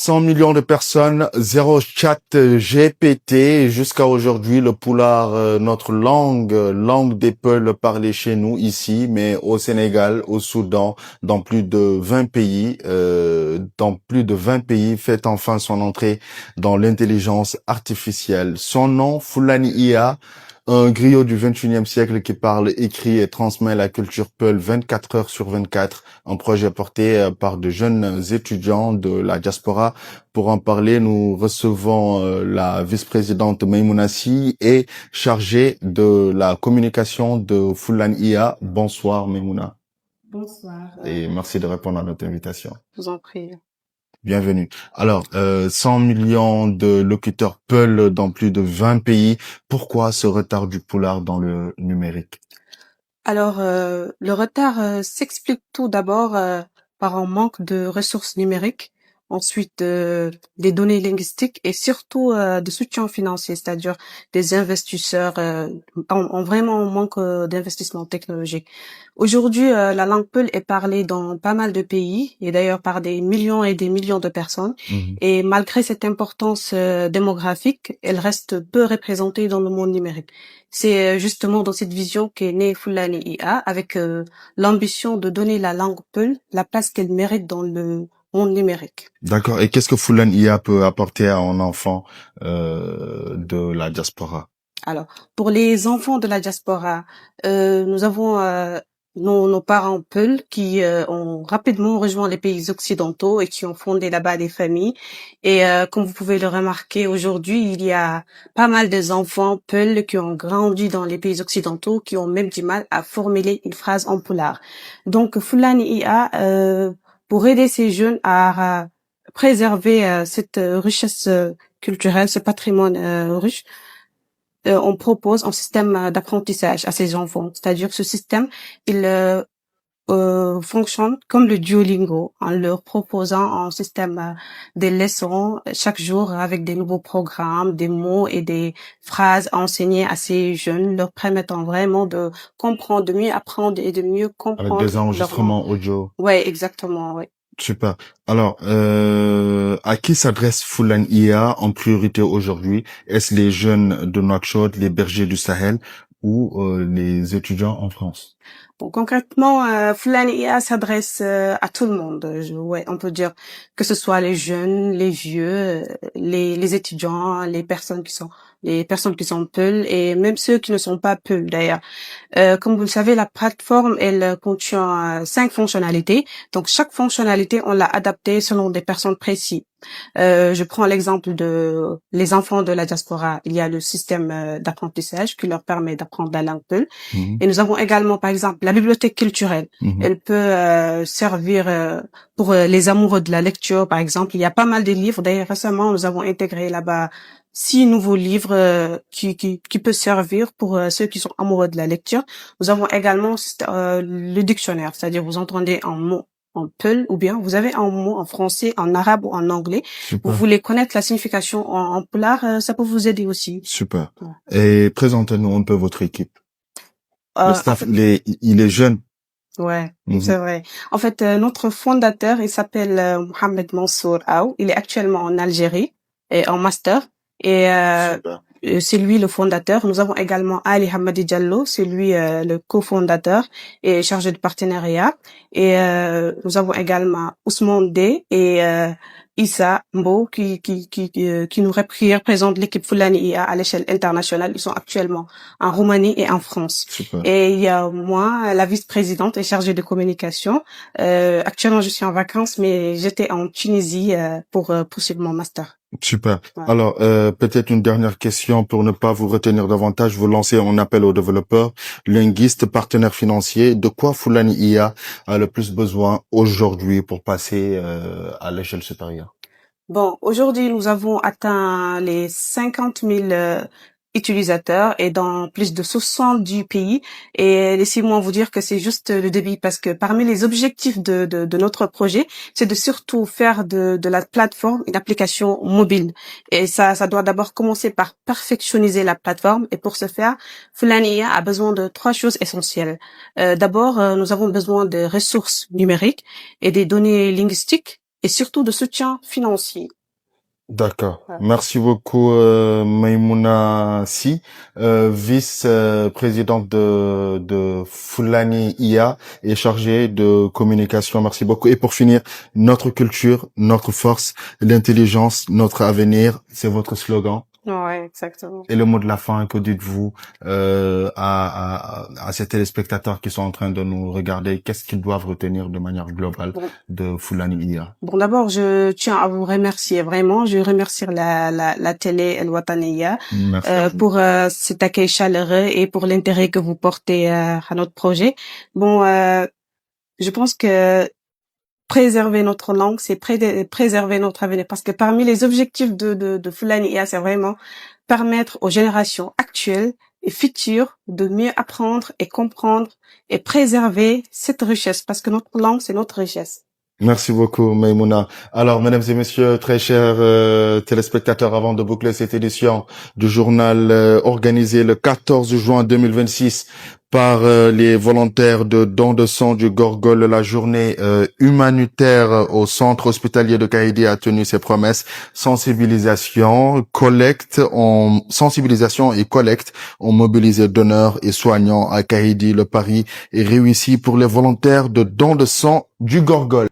100 millions de personnes, zéro chat GPT. Jusqu'à aujourd'hui, le poulard, notre langue des peuples parlée chez nous ici, mais au Sénégal, au Soudan, dans plus de 20 pays, fait enfin son entrée dans l'intelligence artificielle. Son nom, Fulani IA, un griot du 21e siècle qui parle, écrit et transmet la culture Peul 24 heures sur 24, un projet porté par de jeunes étudiants de la diaspora. Pour en parler, nous recevons la vice-présidente Maïmouna Sy et chargée de la communication de Fulani IA. Bonsoir Maïmouna. Bonsoir. Et merci de répondre à notre invitation. Je vous en prie. Bienvenue. Alors, 100 millions de locuteurs Peul dans plus de 20 pays. Pourquoi ce retard du poulard dans le numérique? Alors, le retard s'explique tout d'abord par un manque de ressources numériques, ensuite des données linguistiques et surtout de soutien financier, c'est-à-dire des investisseurs ont vraiment un manque d'investissement technologique. Aujourd'hui, la langue peul est parlée dans pas mal de pays et d'ailleurs par des millions et des millions de personnes. Et malgré cette importance démographique, elle reste peu représentée dans le monde numérique. C'est justement dans cette vision qu'est née Fulani IA, avec l'ambition de donner la langue peul la place qu'elle mérite dans le monde numérique. D'accord. Et qu'est-ce que Fulani IA peut apporter à un enfant de la diaspora? Alors, pour les enfants de la diaspora, nous avons nos parents Peul qui ont rapidement rejoint les pays occidentaux et qui ont fondé là-bas des familles. Et comme vous pouvez le remarquer, aujourd'hui, il y a pas mal des enfants Peul qui ont grandi dans les pays occidentaux, qui ont même du mal à formuler une phrase en poulard. Donc, Fulani IA, pour aider ces jeunes à préserver cette richesse culturelle, ce patrimoine riche, on propose un système d'apprentissage à ces enfants. C'est-à-dire ce système, il fonctionne comme le Duolingo, en leur proposant un système de leçons chaque jour avec des nouveaux programmes, des mots et des phrases enseignées à ces jeunes, leur permettant vraiment de comprendre, de mieux apprendre et de mieux comprendre. Avec des enregistrements audio. Ouais, exactement, ouais. Super. Alors, à qui s'adresse Fulani IA en priorité aujourd'hui? Est-ce les jeunes de Nouakchott, les bergers du Sahel ou les étudiants en France? Bon, concrètement, Fulani IA s'adresse à tout le monde. Ouais, on peut dire que ce soit les jeunes, les vieux, les étudiants, les personnes qui sont Peul et même ceux qui ne sont pas Peul d'ailleurs. Comme vous le savez, la plateforme, elle contient 5 fonctionnalités. Donc, chaque fonctionnalité, on l'a adaptée selon des personnes précises. Je prends l'exemple de les enfants de la diaspora. Il y a le système d'apprentissage qui leur permet d'apprendre la langue peul. Et nous avons également, par exemple, la bibliothèque culturelle. Elle peut servir pour les amoureux de la lecture, par exemple. Il y a pas mal de livres. D'ailleurs, récemment, nous avons intégré là-bas 6 nouveaux livres qui peuvent servir pour ceux qui sont amoureux de la lecture. Nous avons également le dictionnaire, c'est-à-dire vous entendez un mot en peul ou bien vous avez un mot en français, en arabe ou en anglais. Super. Vous voulez connaître la signification en poulard, ça peut vous aider aussi. Super. Ouais. Et présentez-nous un peu votre équipe. Le staff, En fait, il est jeune. ouais, c'est vrai. En fait, notre fondateur, il s'appelle Mohamed Mansour Aou. Il est actuellement en Algérie et en master. Et Super. c'est lui le fondateur. Nous avons également Ali Hamadi Diallo, c'est lui le cofondateur et chargé de partenariat. Et nous avons également Ousmane D et Issa Mbo qui nous représentent l'équipe Fulani IA à l'échelle internationale. Ils sont actuellement en Roumanie et en France. Super. Et il y a moi, la vice-présidente et chargée de communication. Actuellement, je suis en vacances, mais j'étais en Tunisie pour poursuivre mon master. Super. Ouais. Alors, peut-être une dernière question pour ne pas vous retenir davantage. Vous lancez un appel aux développeurs, linguistes, partenaires financiers. De quoi Fulani IA a le plus besoin aujourd'hui pour passer à l'échelle supérieure? Bon, aujourd'hui, nous avons atteint les 50 000 utilisateurs et dans plus de 70 pays. Et laissez-moi vous dire que c'est juste le début parce que parmi les objectifs de notre projet, c'est de surtout faire de la plateforme une application mobile. Et ça doit d'abord commencer par perfectionniser la plateforme. Et pour ce faire, Fulani IA a besoin de 3 choses essentielles. D'abord, nous avons besoin de ressources numériques et des données linguistiques et surtout de soutien financier. D'accord. Voilà. Merci beaucoup, Maïmouna Si, vice-présidente de Fulani IA et chargée de communication. Merci beaucoup. Et pour finir, notre culture, notre force, l'intelligence, notre avenir, c'est votre slogan. Ouais, exactement. Et le mot de la fin, que dites-vous à ces téléspectateurs qui sont en train de nous regarder? Qu'est-ce qu'ils doivent retenir de manière globale de Fulani IA? Bon, d'abord, je tiens à vous remercier vraiment. Je remercie la télé El Wataniya pour cet accueil chaleureux et pour l'intérêt que vous portez à notre projet. Bon, je pense que préserver notre langue, c'est préserver notre avenir, parce que parmi les objectifs de Fulani IA, c'est vraiment permettre aux générations actuelles et futures de mieux apprendre et comprendre et préserver cette richesse, parce que notre langue, c'est notre richesse. Merci beaucoup, Maïmouna. Alors, mesdames et messieurs, très chers téléspectateurs, avant de boucler cette édition du journal organisé le 14 juin 2026 par les volontaires de don de sang du Gorgol, la journée humanitaire au centre hospitalier de Kaïdi a tenu ses promesses. Sensibilisation et collecte ont mobilisé donneurs et soignants à Kaïdi. Le pari est réussi pour les volontaires de don de sang du Gorgol.